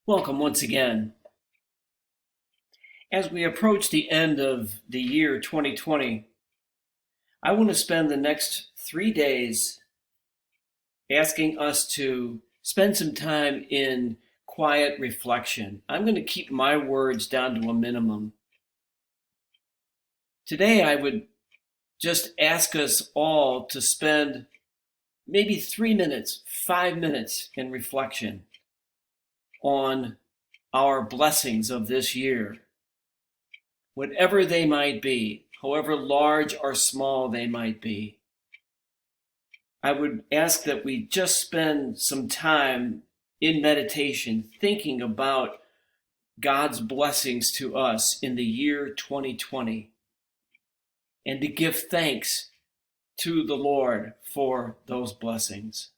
Welcome once again. As we approach the end of the year 2020, I want to spend the next 3 days asking us to spend some time in quiet reflection. I'm going to keep my words down to a minimum. Today, I would just ask us all to spend maybe 3 minutes, 5 minutes in reflection on our blessings of this year, whatever they might be, however large or small they might be. I would ask that we just spend some time in meditation thinking about God's blessings to us in the year 2020 and to give thanks to the Lord for those blessings.